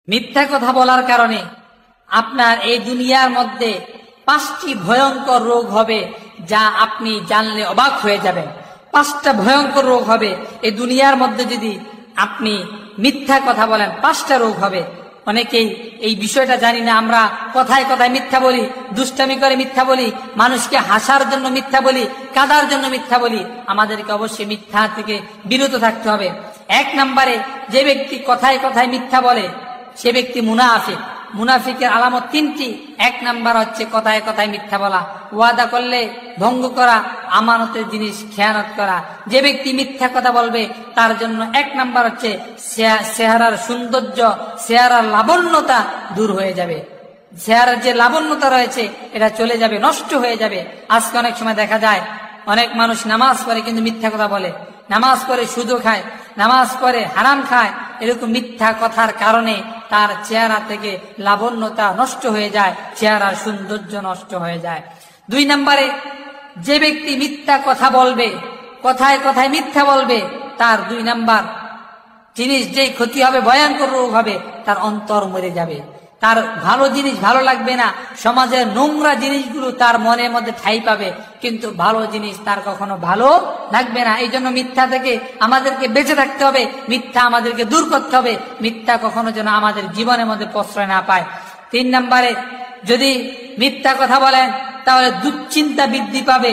মিথ্যা কথা বলার কারণে আপনার এই দুনিয়ার মধ্যে 5টি ভয়ঙ্কর রোগ হবে, যা আপনি জানলে অবাক হয়ে যাবেন। 5টা ভয়ঙ্কর রোগ হবে এই দুনিয়ার মধ্যে যদি আপনি মিথ্যা কথা বলেন। 5টা রোগ হবে। অনেকেই এই বিষয়টা জানি না। আমরা কথায় কথায় মিথ্যা বলি, দুষ্টামি করে মিথ্যা বলি, মানুষকে হাসার জন্য মিথ্যা বলি, কাঁদার জন্য মিথ্যা বলি। আমাদেরকে অবশ্যই মিথ্যা থেকে বিরত থাকতে হবে। 1 নম্বরে, যে ব্যক্তি কথায় কথায় মিথ্যা বলে সে ব্যক্তি মুনাফিক। মুনাফিকের আলামত 3টি। 1 নাম্বার হচ্ছে কথায় কথায় মিথ্যা বলা, ওয়াদা করলে ভঙ্গ করা, আমানতের জিনিস খেয়ানত করা। যে ব্যক্তি মিথ্যা কথা বলবে তার জন্য 1 নাম্বার হচ্ছে চেহারার সৌন্দর্য, চেহারার লাবণ্যতা দূর হয়ে যাবে। চেহারার যে লাবণ্যতা রয়েছে এটা চলে যাবে, নষ্ট হয়ে যাবে। আজকে অনেক সময় দেখা যায় অনেক মানুষ নামাজ পড়ে কিন্তু মিথ্যা কথা বলে, নামাজ পড়ে সুদও খায়, নামাজ পড়ে হারাম খায়। এরকম মিথ্যা কথার কারণে তার চেহারা থেকে লাবণ্যতা নষ্ট হয়ে যায়, চেহারার সৌন্দর্য নষ্ট হয়ে যায়। 2 নম্বরে, যে ব্যক্তি মিথ্যা কথা বলবে, কথায় কথায় মিথ্যা বলবে, তার 2 নাম্বার জিনিস যেই ক্ষতি হবে, ভয়ঙ্কর রোগ হবে, তার অন্তর মরে যাবে। তার ভালো জিনিস ভালো লাগবে না, সমাজের নোংরা জিনিসগুলো তার মনের মধ্যে ঠাঁই পাবে, কিন্তু ভালো জিনিস তার কখনো ভালো লাগবে না। এই জন্য মিথ্যা থেকে আমাদেরকে বেঁচে থাকতে হবে, মিথ্যা আমাদেরকে দূর করতে হবে, মিথ্যা কখনো যেন আমাদের জীবনের মধ্যে প্রশ্রয় না পায়। 3 নম্বরে, যদি মিথ্যা কথা বলেন তাহলে দুশ্চিন্তা বৃদ্ধি পাবে,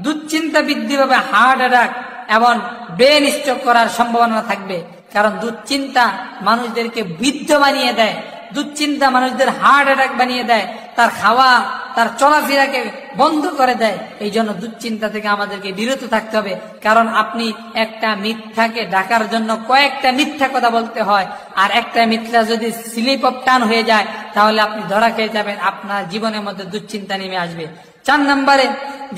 দুশ্চিন্তা বৃদ্ধি পাবে, হার্ট অ্যাটাক এবং ব্রেন স্ট্রোক করার সম্ভাবনা থাকবে। কারণ দুশ্চিন্তা মানুষদেরকে বৃদ্ধ বানিয়ে দেয়, দুশ্চিন্তা মানুষদের হার্ট অ্যাটাক বানিয়ে দেয়, তার খাওয়া তার চলাফেরাকে বন্ধ করে দেয়। এই জন্য দুশ্চিন্তা থেকে আমাদেরকে বিরত থাকতে হবে। কারণ আপনি একটা মিথ্যাকে ঢাকার জন্য কয়েকটা মিথ্যা কথা বলতে হয়, আর একটা মিথ্যা যদি স্লিপ অফ টান হয়ে যায় তাহলে আপনি ধরা খেয়ে যাবেন, আপনার জীবনের মধ্যে দুশ্চিন্তা নেমে আসবে। 4 নম্বরে,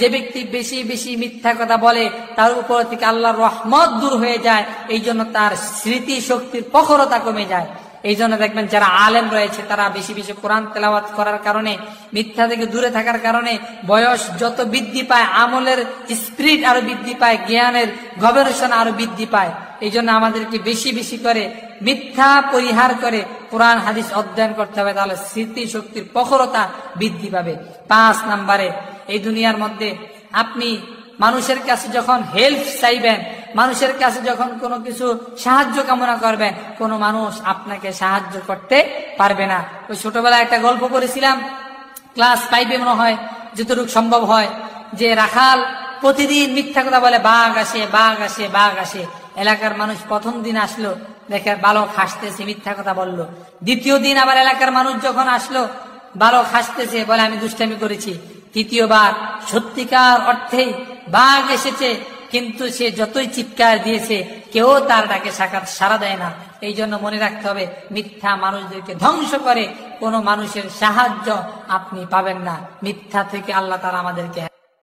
যে ব্যক্তি বেশি বেশি মিথ্যা কথা বলে তার উপর থেকে আল্লাহর রহমত দূর হয়ে যায়। এই জন্য তার স্মৃতি শক্তির প্রখরতা কমে যায়। এই জন্য দেখবেন যারা আলেম রয়েছে তারা বেশি বেশি কোরআন তেলাওয়াত করার কারণে, মিথ্যা থেকে দূরে থাকার কারণে বয়স যত বৃদ্ধি পায়, আমলের স্পিরিট আরো বৃদ্ধি পায়, জ্ঞানের গবেষণা আরো বৃদ্ধি পায়। এই জন্য আমাদেরকে বেশি বেশি করে মিথ্যা পরিহার করে কোরআন হাদিস অধ্যয়ন করতে হবে, তাহলে স্মৃতি শক্তির প্রখরতা বৃদ্ধি পাবে। 5 নম্বরে, এই দুনিয়ার মধ্যে আপনি মানুষের কাছে যখন হেল্প চাইবেন, মানুষের কাছে যখন কোনো কিছু সাহায্য কামনা করবেন, কোনো মানুষ আপনাকে সাহায্য করতে পারবে না। ওই ছোটবেলায় একটা গল্প করেছিলাম, ক্লাস 5-এ মনে হয়, যতটুকু সম্ভব হয়, যে রাখাল প্রতিদিন মিথ্যা কথা বলে, বাঘ আসে বাঘ আসে বাঘ আসে। এলাকার মানুষ প্রথম দিন আসলো, দেখে বালক হাসতেছে, মিথ্যা কথা বললো। দ্বিতীয় দিন আবার এলাকার মানুষ যখন আসলো, বালক হাসতেছে, বলে আমি দুষ্টামি করেছি। তৃতীয়বার সত্যিকার অর্থেই বাঘ এসেছে, কিন্তু সে যতই চিৎকার দিয়েছে কেউ তার ডাকে সাড়া দেয় না। এই জন্য মনে রাখতে হবে, মিথ্যা মানুষদেরকে ধ্বংস করে, কোনো মানুষের সাহায্য আপনি পাবেন না। মিথ্যা থেকে আল্লাহ তাআলা আমাদেরকে